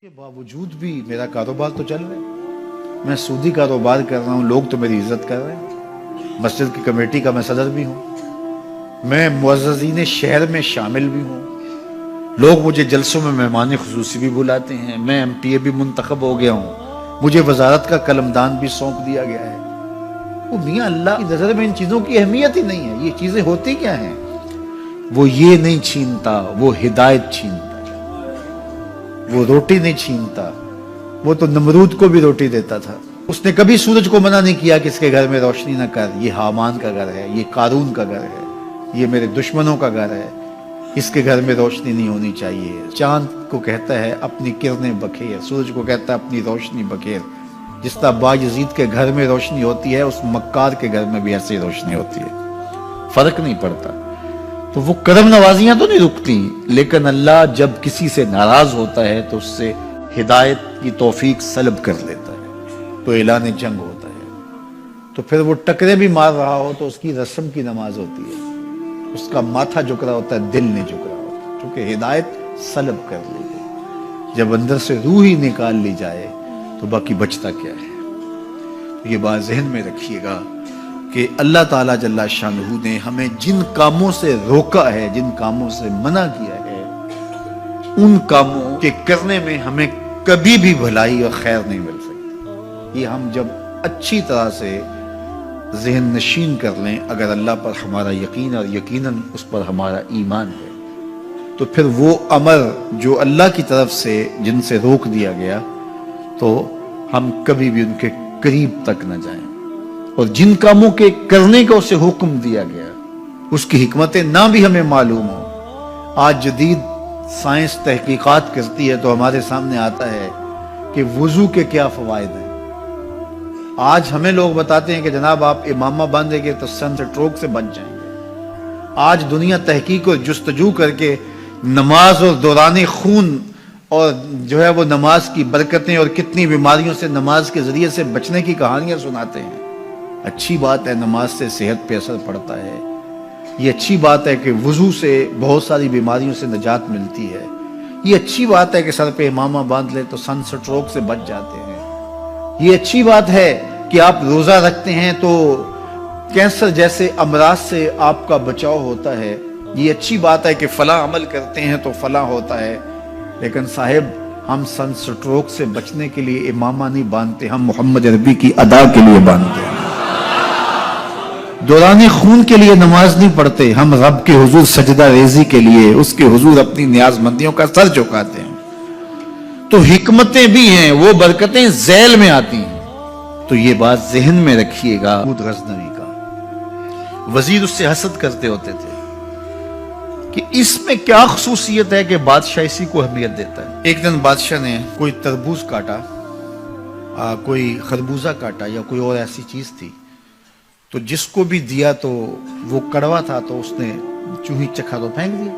کے باوجود بھی میرا کاروبار تو چل رہا ہے. میں سودی کاروبار کر رہا ہوں, لوگ تو میری عزت کر رہے ہیں. مسجد کی کمیٹی کا میں صدر بھی ہوں, میں معززین شہر میں شامل بھی ہوں, لوگ مجھے جلسوں میں مہمان خصوصی بھی بلاتے ہیں, میں MP بھی منتخب ہو گیا ہوں, مجھے وزارت کا قلمدان بھی سونپ دیا گیا ہے. وہ میاں اللہ کی نظر میں ان چیزوں کی اہمیت ہی نہیں ہے. یہ چیزیں ہوتی کیا ہیں؟ وہ یہ نہیں چھینتا, وہ ہدایت چھینتا. وہ روٹی نہیں چھینتا, وہ تو نمرود کو بھی روٹی دیتا تھا. اس نے کبھی سورج کو منع نہیں کیا کہ اس کے گھر میں روشنی نہ کر, یہ حامان کا گھر ہے, یہ قارون کا گھر ہے, یہ میرے دشمنوں کا گھر ہے, اس کے گھر میں روشنی نہیں ہونی چاہیے. چاند کو کہتا ہے اپنی کرنیں بکھیر, سورج کو کہتا ہے اپنی روشنی بکھیر. جس طرح باجزید کے گھر میں روشنی ہوتی ہے, اس مکار کے گھر میں بھی ایسی روشنی ہوتی ہے, فرق نہیں پڑتا. تو وہ کرم نوازیاں تو نہیں رکتی, لیکن اللہ جب کسی سے ناراض ہوتا ہے تو اس سے ہدایت کی توفیق سلب کر لیتا ہے, تو اعلان جنگ ہوتا ہے. تو پھر وہ ٹکرے بھی مار رہا ہو تو اس کی رسم کی نماز ہوتی ہے, اس کا ماتھا جھک رہا ہوتا ہے, دل نہیں جھک رہا ہوتا, کیونکہ ہدایت سلب کر لی گئی. جب اندر سے روح ہی نکال لی جائے تو باقی بچتا کیا ہے؟ یہ بات ذہن میں رکھیے گا کہ اللہ تعالیٰ جل شانہ نے ہمیں جن کاموں سے روکا ہے, جن کاموں سے منع کیا ہے, ان کاموں کے کرنے میں ہمیں کبھی بھی بھلائی اور خیر نہیں مل سکتی. یہ ہم جب اچھی طرح سے ذہن نشین کر لیں, اگر اللہ پر ہمارا یقین اور یقیناً اس پر ہمارا ایمان ہے, تو پھر وہ امر جو اللہ کی طرف سے جن سے روک دیا گیا, تو ہم کبھی بھی ان کے قریب تک نہ جائیں. اور جن کاموں کے کرنے کا اسے حکم دیا گیا, اس کی حکمتیں نہ بھی ہمیں معلوم ہو. آج جدید سائنس تحقیقات کرتی ہے تو ہمارے سامنے آتا ہے کہ وضو کے کیا فوائد ہیں. آج ہمیں لوگ بتاتے ہیں کہ جناب آپ امامہ باندھیں گے تو سن سٹروک سے بچ جائیں گے. آج دنیا تحقیق اور جستجو کر کے نماز اور دوران خون اور جو ہے وہ نماز کی برکتیں اور کتنی بیماریوں سے نماز کے ذریعے سے بچنے کی کہانیاں سناتے ہیں. اچھی بات ہے, نماز سے صحت پہ اثر پڑتا ہے. یہ اچھی بات ہے کہ وضو سے بہت ساری بیماریوں سے نجات ملتی ہے. یہ اچھی بات ہے کہ سر پہ امامہ باندھ لے تو سن سٹروک سے بچ جاتے ہیں. یہ اچھی بات ہے کہ آپ روزہ رکھتے ہیں تو کینسر جیسے امراض سے آپ کا بچاؤ ہوتا ہے. یہ اچھی بات ہے کہ فلاں عمل کرتے ہیں تو فلاں ہوتا ہے. لیکن صاحب, ہم سن سٹروک سے بچنے کے لیے امامہ نہیں باندھتے, ہم محمد عربی کی ادا کے لیے باندھتے ہیں. دوران خون کے لیے نماز نہیں پڑھتے, ہم رب کے حضور سجدہ ریزی کے لیے اس کے حضور اپنی نیاز مندیوں کا سر جھکاتے ہیں. تو حکمتیں بھی ہیں, وہ برکتیں ذیل میں آتی ہیں. تو یہ بات ذہن میں رکھیے گا. غزنوی کا وزیر اس سے حسد کرتے ہوتے تھے کہ اس میں کیا خصوصیت ہے کہ بادشاہ اسی کو اہمیت دیتا ہے. ایک دن بادشاہ نے کوئی تربوز کاٹا, کوئی خربوزہ کاٹا یا کوئی اور ایسی چیز تھی, تو جس کو بھی دیا تو وہ کڑوا تھا, تو اس نے چوہی چکھا تو پھینک دیا.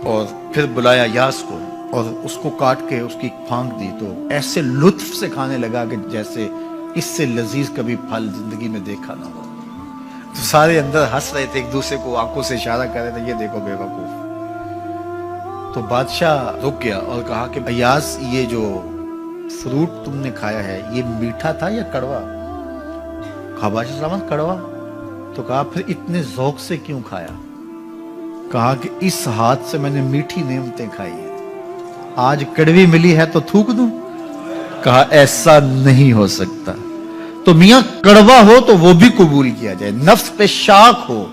اور پھر بلایا یاس کو اور اس کو کاٹ کے اس کی پھانک دی, تو ایسے لطف سے کھانے لگا کہ جیسے اس سے لذیذ کبھی پھل زندگی میں دیکھا نہ ہو. تو سارے اندر ہنس رہے تھے, ایک دوسرے کو آنکھوں سے اشارہ کر رہے تھے, یہ دیکھو بے وقوف. تو بادشاہ رک گیا اور کہا کہ ایاز, یہ جو فروٹ تم نے کھایا ہے یہ میٹھا تھا یا کڑوا؟ کہا بادشاہ سلامت کڑوا. تو کہا پھر اتنے ذوق سے کیوں کھایا؟ کہا کہ اس ہاتھ سے میں نے میٹھی نعمتیں کھائی ہیں, آج کڑوی ملی ہے تو تھوک دوں؟ کہا ایسا نہیں ہو سکتا. تو میاں کڑوا ہو تو وہ بھی قبول کیا جائے, نفس پہ شاک ہو.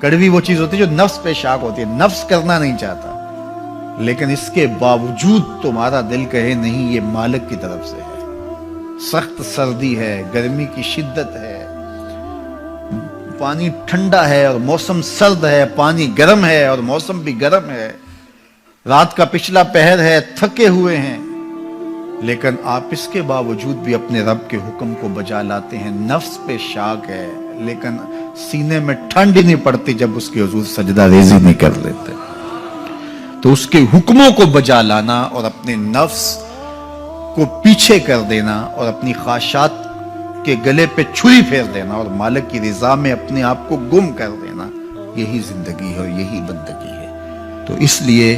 کڑوی وہ چیز ہوتی ہے جو نفس پہ شاک ہوتی ہے, نفس کرنا نہیں چاہتا, لیکن اس کے باوجود تمہارا دل کہے نہیں یہ مالک کی طرف سے ہے. سخت سردی ہے, گرمی کی شدت ہے, پانی ٹھنڈا ہے اور موسم سرد ہے, پانی گرم ہے اور موسم بھی گرم ہے, رات کا پچھلا پہر ہے, تھکے ہوئے ہیں, لیکن آپ اس کے باوجود بھی اپنے رب کے حکم کو بجا لاتے ہیں. نفس پہ شاک ہے, لیکن سینے میں ٹھنڈ ہی نہیں پڑتی جب اس کے حضور سجدہ ریزی نہیں کر لیتے. تو اس کے حکموں کو بجا لانا اور اپنے نفس کو پیچھے کر دینا اور اپنی خواہشات کے گلے پہ چھری پھیر دینا اور مالک کی رضا میں اپنے آپ کو گم کر دینا, یہی زندگی ہے اور یہی بندگی ہے. تو اس لیے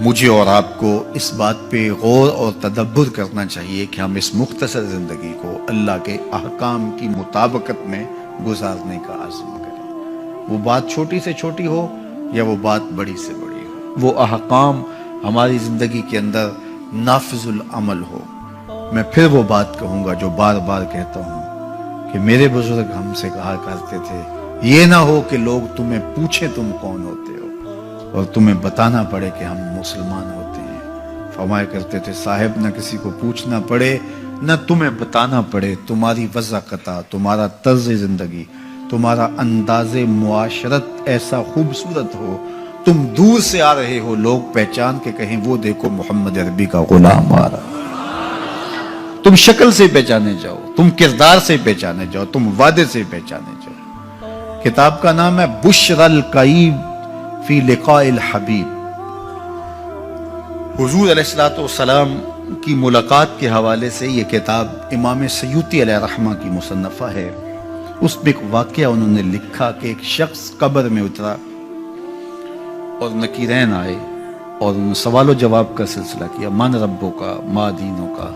مجھے اور آپ کو اس بات پہ غور اور تدبر کرنا چاہیے کہ ہم اس مختصر زندگی کو اللہ کے احکام کی مطابقت میں گزارنے کا عزم کریں، وہ بات چھوٹی سے چھوٹی ہو یا وہ بات بڑی سے بڑی ہو، وہ احکام ہماری زندگی کے اندر نافذ العمل ہو۔ میں پھر وہ بات کہوں گا جو بار بار کہتا ہوں کہ میرے بزرگ ہم سے کہا کرتے تھے، یہ نہ ہو کہ لوگ تمہیں پوچھیں تم کون ہوتے ہو اور تمہیں بتانا پڑے کہ ہم مسلمان ہوتے ہیں۔ فرمایا کرتے تھے صاحب نہ کسی کو پوچھنا پڑے نہ تمہیں بتانا پڑے، تمہاری وضاحت، تمہارا طرز زندگی، تمہارا انداز معاشرت ایسا خوبصورت ہو، تم دور سے آ رہے ہو لوگ پہچان کے کہیں وہ دیکھو محمد عربی کا غلام آ رہا، تم شکل سے پہچانے جاؤ، تم کردار سے پہچانے جاؤ، تم وعدے سے پہچانے جاؤ۔ کتاب کا نام ہے بشر الکئیب فی لقاء الحبیب۔ حضور علیہ السلام کی ملاقات کے حوالے سے یہ کتاب امام سیوطی علیہ رحمہ کی مصنفہ ہے۔ اس میں ایک واقعہ انہوں نے لکھا کہ ایک شخص قبر میں اترا اور نکیرین آئے اور انہوں نے سوال و جواب کا سلسلہ کیا، من ربوں کا، ما دینوں کا۔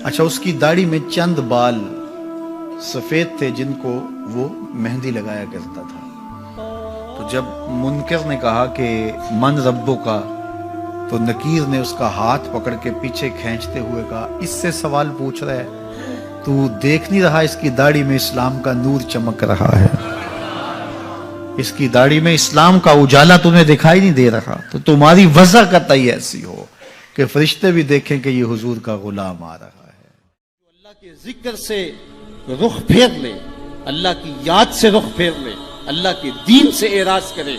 اچھا، اس کی داڑھی میں چند بال سفید تھے جن کو وہ مہندی لگایا کرتا تھا۔ تو جب منکر نے کہا کہ من ربوں کا، تو نکیر نے اس کا ہاتھ پکڑ کے پیچھے کھینچتے ہوئے کہا اس سے سوال پوچھ رہا ہے، تو دیکھ نہیں رہا اس کی داڑھی میں اسلام کا نور چمک رہا ہے، اس کی داڑھی میں اسلام کا اجالا تمہیں دکھائی نہیں دے رہا؟ تو تمہاری وضع قطعی ایسی ہو کہ فرشتے بھی دیکھیں کہ یہ حضور کا غلام آ رہا ہے۔ اللہ کے ذکر سے رخ پھیر لے، اللہ کی یاد سے رخ پھیر لے، اللہ کے دین سے اعراض کرے،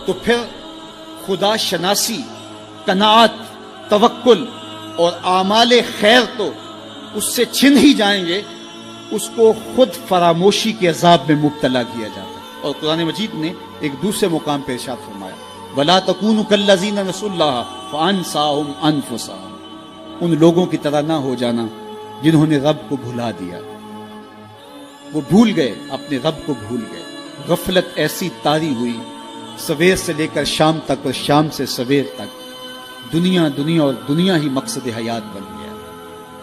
تو پھر خدا شناسی، قناعت، توکل اور اعمال خیر تو اس سے چھن ہی جائیں گے، اس کو خود فراموشی کے عذاب میں مبتلا کیا جاتا ہے۔ اور قرآن مجید نے ایک دوسرے مقام پہ ارشاد فرمایا وَلَا تَكُونُوا كَالَّذِينَ نَسُوا اللَّهَ فَأَنسَاهُمْ أَنفُسَهُمْ، ان لوگوں کی طرح نہ ہو جانا جنہوں نے رب کو بھلا دیا، وہ بھول گئے، اپنے رب کو بھول گئے۔ غفلت ایسی طاری ہوئی، سویر سے لے کر شام تک اور شام سے سویر تک دنیا اور دنیا ہی مقصد حیات بن گیا۔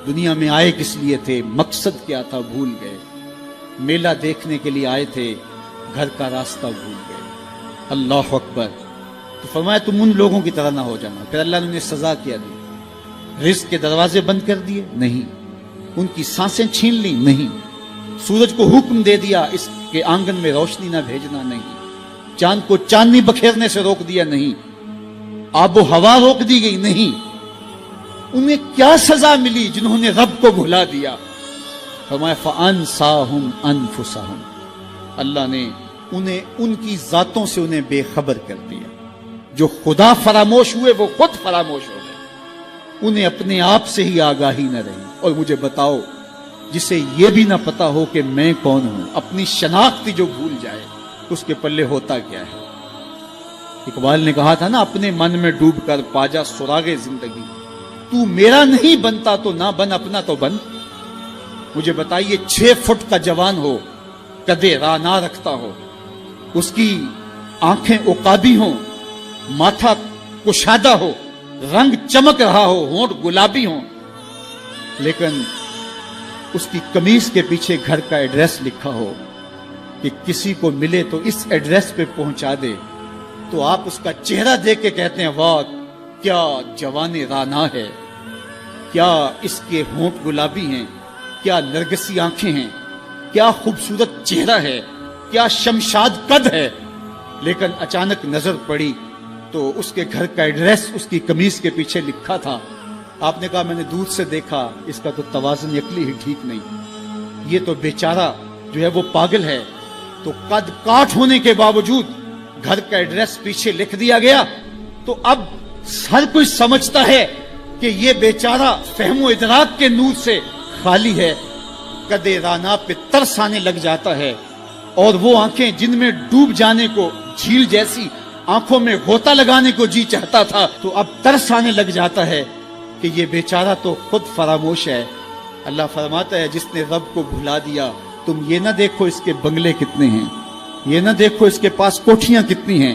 دنیا میں آئے کس لیے تھے، مقصد کیا تھا، بھول گئے۔ میلہ دیکھنے کے لیے آئے تھے، گھر کا راستہ بھول گئے۔ اللہ اکبر۔ تو فرمایا تم ان لوگوں کی طرح نہ ہو جانا۔ پھر اللہ نے انہیں سزا کیا دی، رزق کے دروازے بند کر دیے؟ نہیں۔ ان کی سانسیں چھین لی؟ نہیں۔ سورج کو حکم دے دیا اس کے آنگن میں روشنی نہ بھیجنا؟ نہیں۔ چاند کو چاندنی بکھیرنے سے روک دیا؟ نہیں۔ آب و ہوا روک دی گئی؟ نہیں۔ انہیں کیا سزا ملی جنہوں نے رب کو بھلا دیا؟ فرمایا فَأَنسَاهُمْ أَنفُسَهُمْ، اللہ نے انہیں ان کی ذاتوں سے انہیں بے خبر کر دیا۔ جو خدا فراموش ہوئے وہ خود فراموش ہو گئے، انہیں اپنے آپ سے ہی آگاہی نہ رہی۔ اور مجھے بتاؤ، جسے یہ بھی نہ پتا ہو کہ میں کون ہوں، اپنی شناخت جو بھول جائے، اس کے پلے ہوتا کیا ہے؟ اقبال نے کہا تھا نا، اپنے من میں ڈوب کر پاجا سراغے زندگی، تو میرا نہیں بنتا تو نہ بن، اپنا تو بن۔ مجھے بتائیے 6 فٹ کا جوان ہو، قدے رانا رکھتا ہو، اس کی آنکھیں عقابی ہوں، ماتھا کشادہ ہو، رنگ چمک رہا ہو، ہونٹ گلابی ہوں، لیکن اس کی قمیص کے پیچھے گھر کا ایڈریس لکھا ہو کہ کسی کو ملے تو اس ایڈریس پہ پہنچا دے، تو آپ اس کا چہرہ دیکھ کے کہتے ہیں واہ کیا جوان رانا ہے، کیا اس کے ہونٹ گلابی ہیں، کیا نرگسی آنکھیں ہیں، کیا خوبصورت چہرہ ہے، کیا شمشاد قد ہے۔ لیکن اچانک نظر پڑی تو اس کے گھر کا ایڈریس اس کی قمیص کے پیچھے لکھا تھا۔ آپ نے کہا میں نے دور سے دیکھا، اس کا تو توازن عقلی ہی ٹھیک نہیں، یہ تو بیچارہ جو ہے وہ پاگل ہے۔ تو قد کاٹ ہونے کے باوجود گھر کا ایڈریس پیچھے لکھ دیا گیا، تو اب ہر کوئی سمجھتا ہے کہ یہ بیچارہ فہم و ادراک کے نور سے خالی ہے۔ قدے رانا پہ ترس آنے لگ جاتا ہے، اور وہ آنکھیں جن میں ڈوب جانے کو، جھیل جیسی آنکھوں میں غوطہ لگانے کو جی چاہتا تھا، تو اب ترس آنے لگ جاتا ہے کہ یہ بیچارہ تو خود فراموش ہے۔ اللہ فرماتا ہے جس نے رب کو بھلا دیا، تم یہ نہ دیکھو اس کے بنگلے کتنے ہیں، یہ نہ دیکھو اس کے پاس کوٹھیاں کتنی ہیں،